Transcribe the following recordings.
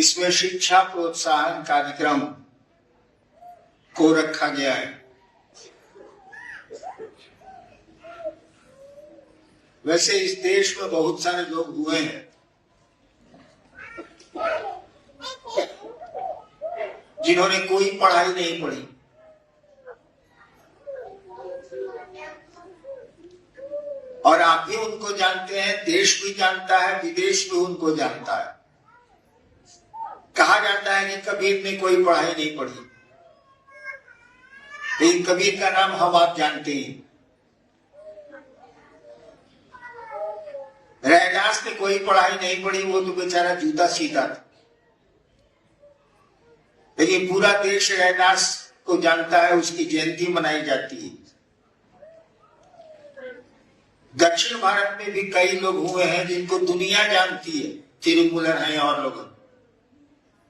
इसमें शिक्षा प्रोत्साहन कार्यक्रम को रखा गया है। वैसे इस देश में बहुत सारे लोग हुए हैं जिन्होंने कोई पढ़ाई नहीं पढ़ी और आप भी उनको जानते हैं, देश भी जानता है, विदेश भी उनको जानता है। कहा जाता है कि कबीर ने कोई पढ़ाई नहीं पढ़ी, लेकिन कबीर का नाम हम आप जानते हैं। रैदास ने कोई पढ़ाई नहीं पढ़ी, वो तो बेचारा जूता सीता था, लेकिन पूरा देश रैदास को जानता है, उसकी जयंती मनाई जाती है। दक्षिण भारत में भी कई लोग हुए हैं जिनको दुनिया जानती है, तिरुमूलर हैं और लोग,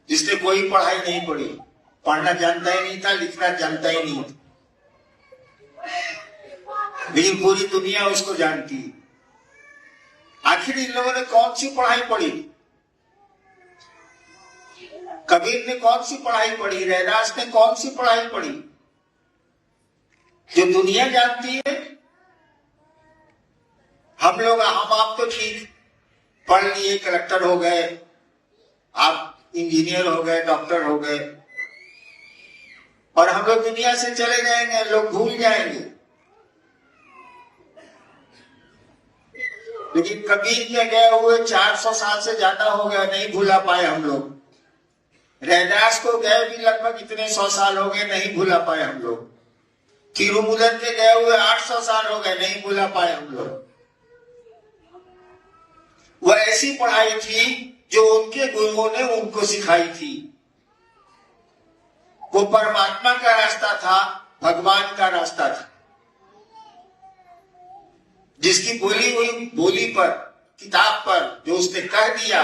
जिसने कोई पढ़ाई नहीं पढ़ी, पढ़ना जानता ही नहीं था, लिखना जानता ही नहीं था, लेकिन पूरी दुनिया उसको जानती है। आखिर इन लोगों ने कौन सी पढ़ाई पढ़ी? कबीर ने कौन सी पढ़ाई पढ़ी? रैदास ने कौन सी पढ़ाई पढ़ी जो दुनिया जानती है? हम लोग, हम आप तो ठीक पढ़ लिए, कलेक्टर हो गए, आप इंजीनियर हो गए, डॉक्टर हो गए, और हम लोग दुनिया से चले जाएंगे, लोग भूल जाएंगे। लेकिन कबीर के गए हुए 400 साल से ज्यादा हो गए, नहीं भूला पाए हम लोग। रैदास को गए भी लगभग इतने 100 साल हो गए, नहीं भूला पाए हम लोग। तिरुमूलर के गए हुए 800 साल हो गए, नहीं भूला पाए हम लोग। वह ऐसी पढ़ाई थी जो उनके गुरुओं ने उनको सिखाई थी। वो परमात्मा का रास्ता था, भगवान का रास्ता था, जिसकी बोली हुई बोली पर, किताब पर जो उसने कह दिया,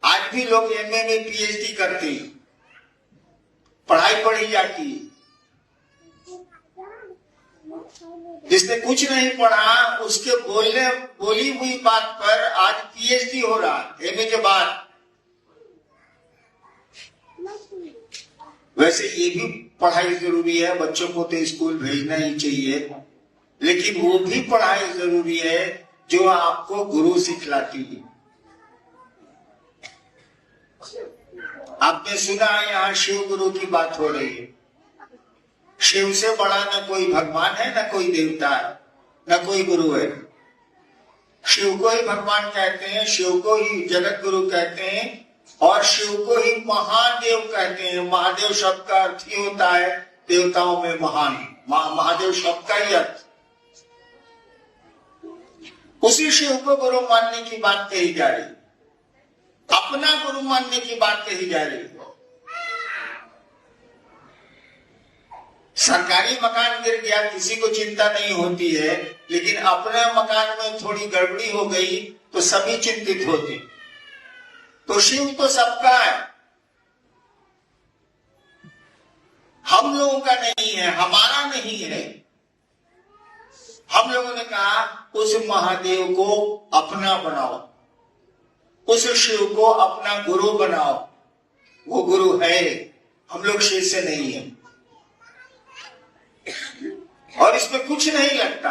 आज भी लोग एमए में पीएचडी करते हैं, पढ़ाई पढ़ी जाती है। जिसने कुछ नहीं पढ़ा, उसके बोली हुई बात पर आज पीएचडी हो रहा है एमए के बाद। वैसे ये भी पढ़ाई जरूरी है, बच्चों को तो स्कूल भेजना ही चाहिए, लेकिन वो भी पढ़ाई जरूरी है जो आपको गुरु सिखलाती है। आपने सुना है यहाँ शिव गुरु की बात हो रही है। शिव से बड़ा न कोई भगवान है, न कोई देवता है, न कोई गुरु है। शिव को ही भगवान कहते हैं, शिव को ही जगत गुरु कहते हैं, और शिव को ही महादेव कहते हैं। महादेव शब्द का अर्थ ही होता है देवताओं में महान। महादेव शब्द का ही अर्थ। उसी शिव को गुरु मानने की बात कही जा रही, अपना गुरु मानने की बात कही जा रही है। सरकारी मकान गिर गया, किसी को चिंता नहीं होती है, लेकिन अपने मकान में थोड़ी गड़बड़ी हो गई तो सभी चिंतित होते। तो शिव तो सबका है, हम लोगों का नहीं है, हमारा नहीं है। हम लोगों ने कहा उस महादेव को अपना बनाओ, उस शिव को अपना गुरु बनाओ। वो गुरु है, हम लोग शिष्य नहीं है, और इसमें कुछ नहीं लगता।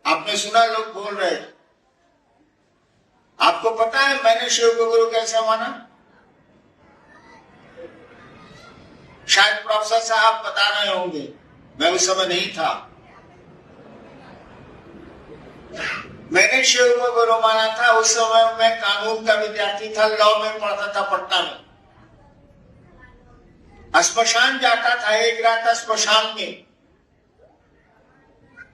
आपने सुना लोग बोल रहे, आपको पता है मैंने शिव को गुरु कैसे माना? शायद प्रोफेसर साहब बता रहे होंगे, मैं उस समय नहीं था। मैंने शिव को गुरु माना था, उस समय मैं कानून का विद्यार्थी था, लॉ में पढ़ता था पटना में। श्मशान जाता था, एक रात श्मशान में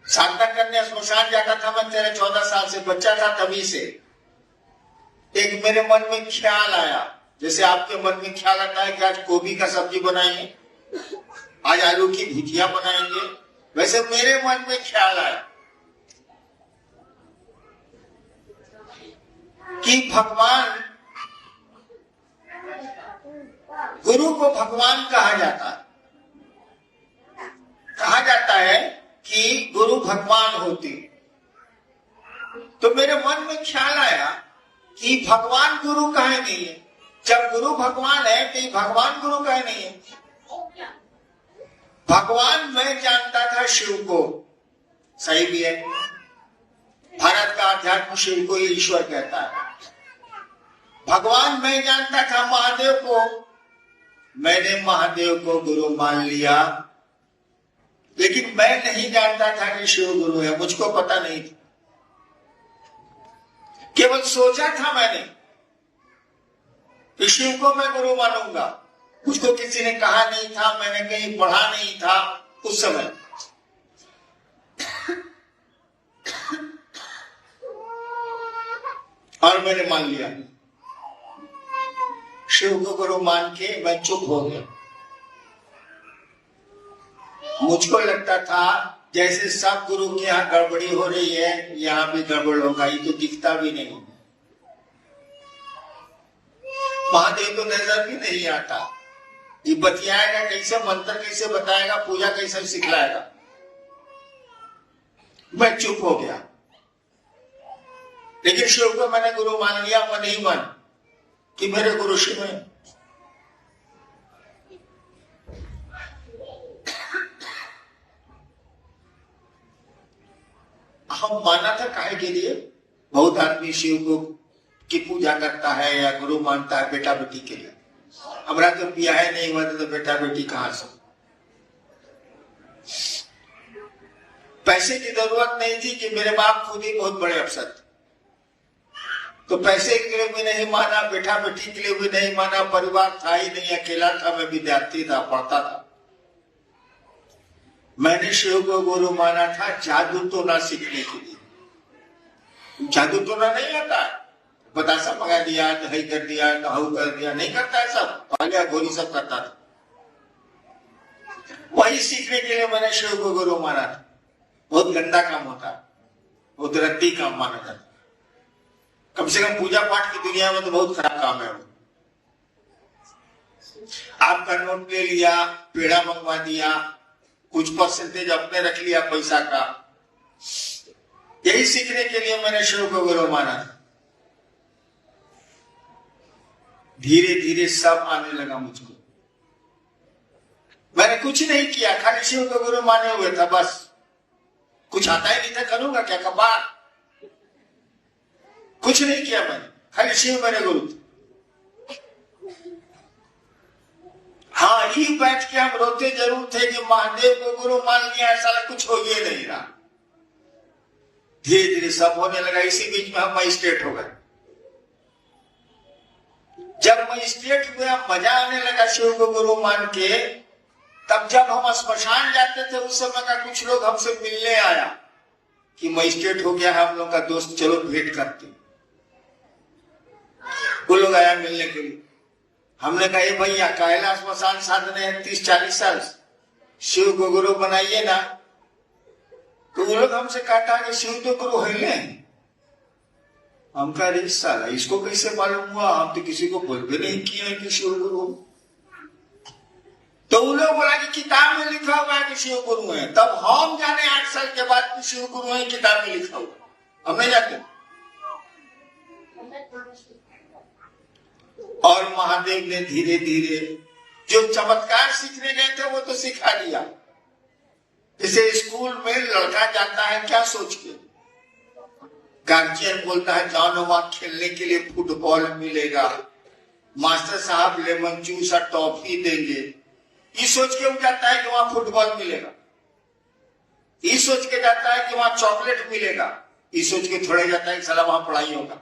साधना करने श्मशान जाता था। मैं 13-14 साल से बच्चा था, तभी से एक मेरे मन में ख्याल आया, जैसे आपके मन में ख्याल आता है कि आज गोभी का सब्जी बनाएंगे, आज आलू की भुजिया बनाएंगे, वैसे मेरे मन में ख्याल आया कि भगवान, गुरु को भगवान कहा जाता है। कहा जाता है कि गुरु भगवान होते। तो मेरे मन में ख्याल आया कि भगवान गुरु काहे नहीं है? जब गुरु भगवान है तो भगवान गुरु का नहीं है। भगवान मैं जानता था शिव को, सही भी है, भारत का अध्यात्म शिव को ही ईश्वर कहता है। भगवान मैं जानता था महादेव को, मैंने महादेव को गुरु मान लिया, लेकिन मैं नहीं जानता था कि शिव गुरु है, मुझको पता नहीं था। केवल सोचा था मैंने कि शिव को मैं गुरु मानूंगा, मुझको किसी ने कहा नहीं था, मैंने कहीं पढ़ा नहीं था उस समय। और मैंने मान लिया, शिव को गुरु मान के मैं चुप हो गया। मुझको लगता था जैसे सब गुरु के यहाँ गड़बड़ी हो रही है, यहाँ भी गड़बड़ होगा, ये तो दिखता भी नहीं, महादेव तो नजर भी नहीं आता, ये बतियाएगा कैसे, मंत्र कैसे बताएगा, पूजा कैसे सिखलाएगा। मैं चुप हो गया, लेकिन शिव को मैंने गुरु मान लिया, मन ही मन कि मेरे गुरु शिव हैं। हम माना था काहे के लिए, बहुत आदमी शिव को की पूजा करता है या गुरु मानता है बेटा बेटी के लिए। हमारा तो ब्याह नहीं हुआ तो बेटा बेटी कहां से। पैसे की जरूरत नहीं थी कि मेरे बाप खुद ही बहुत बड़े अफसर थे, तो पैसे के लिए भी नहीं माना, बेटा बेटी के लिए भी नहीं माना, परिवार था ही नहीं, अकेला था, मैं विद्यार्थी था, पढ़ता था। मैंने शिव को गुरु माना था जादू तो ना सीखने के लिए। जादू तो ना नहीं आता, बतासा मंगा दिया, दही कर दिया, नहाऊ कर दिया, नहीं करता है सब, पालिया गोरी सब करता था। वही सीखने के लिए मैंने शिव को गुरु माना था। बहुत गंदा काम होता, बहुत रद्दी काम माना जाता, कम से कम पूजा पाठ की दुनिया में तो बहुत खराब काम है वो। आपका नोट ले लिया, पेड़ा मंगवा दिया, कुछ परसेंटेज अपने रख लिया पैसा का, यही सीखने के लिए मैंने शिव को गुरु माना। धीरे धीरे सब आने लगा मुझको। मैंने कुछ नहीं किया, खाली शिव को गुरु माने हुए था बस। कुछ आता ही नहीं था, करूंगा क्या कबार, कुछ नहीं किया मैंने, खाली शिव मेरे गुरु थे। हाँ, ये बैठ के हम रोते जरूर थे कि महादेव को गुरु मान लिया, ऐसा कुछ हो ये नहीं रहा। धीरे धीरे सब होने लगा। इसी बीच में हम मजिस्ट्रेट हो गए। जब मजिस्ट्रेट हुआ, मजा आने लगा शिव को गुरु मान के, तब जब हम स्मशान जाते थे उस समय का कुछ लोग हमसे मिलने आया कि मजिस्ट्रेट हो गया है हम लोग का दोस्त, चलो भेंट करते। वो लोग आया मिलने के लिए। हमने कहा, ये भैया कैलाश स्मशान साधने 30-40 साल, शिव को गुरु बनाइए ना। तो वो लोग हमसे कहता है कि शिव तो गुरु है नहीं। हम कह रहे साला इसको कैसे मालूम हुआ, हम तो किसी को बोल भी नहीं किए कि शिव गुरु। तो वो लोग बोला कि किताब में लिखा हुआ है कि शिव गुरु है। तब हम जाने 8 साल के बाद शिव गुरु है, किताब में लिखा हुआ, हम नहीं जाते। और महादेव ने धीरे धीरे जो चमत्कार सीखने गए थे वो तो सिखा दिया। जैसे स्कूल में लड़का जाता है क्या सोच के, गार्जियन बोलता है जाओ ना वहां खेलने के लिए फुटबॉल मिलेगा, मास्टर साहब लेमन जूस और टॉफी देंगे, ये सोच के वो जाता है कि वहां फुटबॉल मिलेगा। ये सोच के जाता है कि वहां चॉकलेट मिलेगा, ये सोच के थोड़े जाता है कि साला वहां पढ़ाई होगा।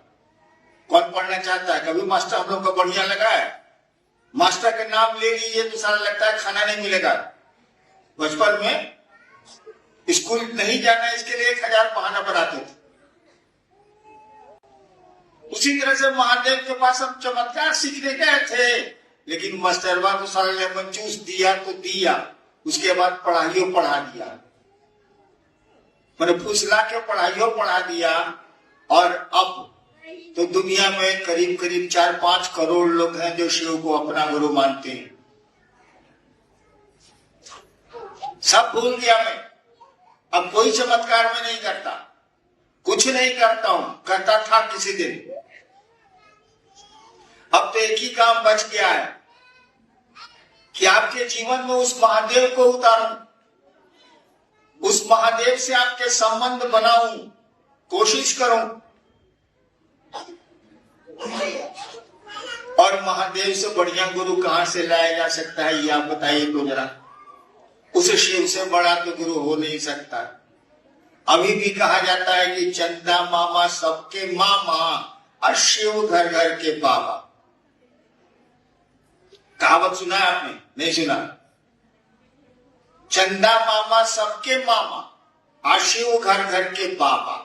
कौन पढ़ना चाहता है? कभी मास्टर हम लोग को बढ़िया लगा है? मास्टर के नाम ले लीजिए तो सारा लगता है खाना नहीं मिलेगा। बचपन में स्कूल नहीं जाना इसके लिए 1000 बहाना बनाते थे। उसी तरह से महादेव के पास हम चमत्कार सीखने गए थे, लेकिन मास्टरवा को सारा लेमन जूस दिया तो दिया, उसके बाद पढ़ाइयों पढ़ा दिया, मैंने फुसला के पढ़ाइयों पढ़ा दिया। और अब तो दुनिया में करीब करीब 4-5 करोड़ लोग हैं जो शिव को अपना गुरु मानते हैं। सब भूल गया मैं, अब कोई चमत्कार में नहीं करता, कुछ नहीं करता हूं, करता था किसी दिन। अब तो एक ही काम बच गया है कि आपके जीवन में उस महादेव को उतारूं, उस महादेव से आपके संबंध बनाऊं, कोशिश करूं। और महादेव से बढ़िया गुरु कहां से लाया जा सकता है, ये आप बताइए तो जरा। उस शिव से बड़ा तो गुरु हो नहीं सकता। अभी भी कहा जाता है कि चंदा मामा सबके मामा और शिव घर घर के बाबा। कहावत सुना है आपने? नहीं सुना? चंदा मामा सबके मामा और शिव घर घर के बाबा।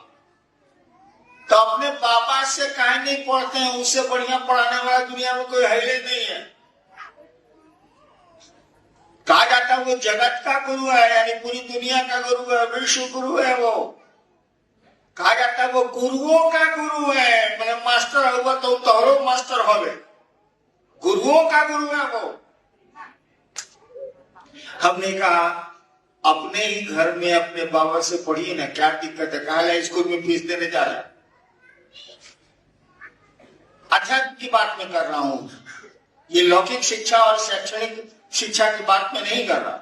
तो अपने बाबा से काहे नहीं पढ़ते हैं? उससे बढ़िया पढ़ाने वाला दुनिया में कोई है ही नहीं है। कहा जाता है वो जगत का गुरु है, यानी पूरी दुनिया का गुरु है, विश्व गुरु है वो। कहा जाता है वो गुरुओं का गुरु है, मतलब मास्टर होगा तो तोहरो मास्टर होवे, गुरुओं का गुरु है वो। हमने कहा अपने ही घर में अपने बाबा से पढ़िए ना, क्या दिक्कत है? कहा स्कूल में फीस देने जा रहा है। अध्यात्म की बात में कर रहा हूं, ये लौकिक शिक्षा और शैक्षणिक शिक्षा की बात में नहीं कर रहा।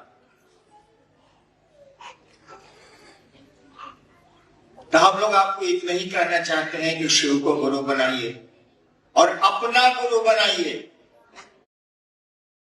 तो हम लोग आपको इतना ही कहना चाहते हैं कि शिव को गुरु बनाइए और अपना गुरु बनाइए।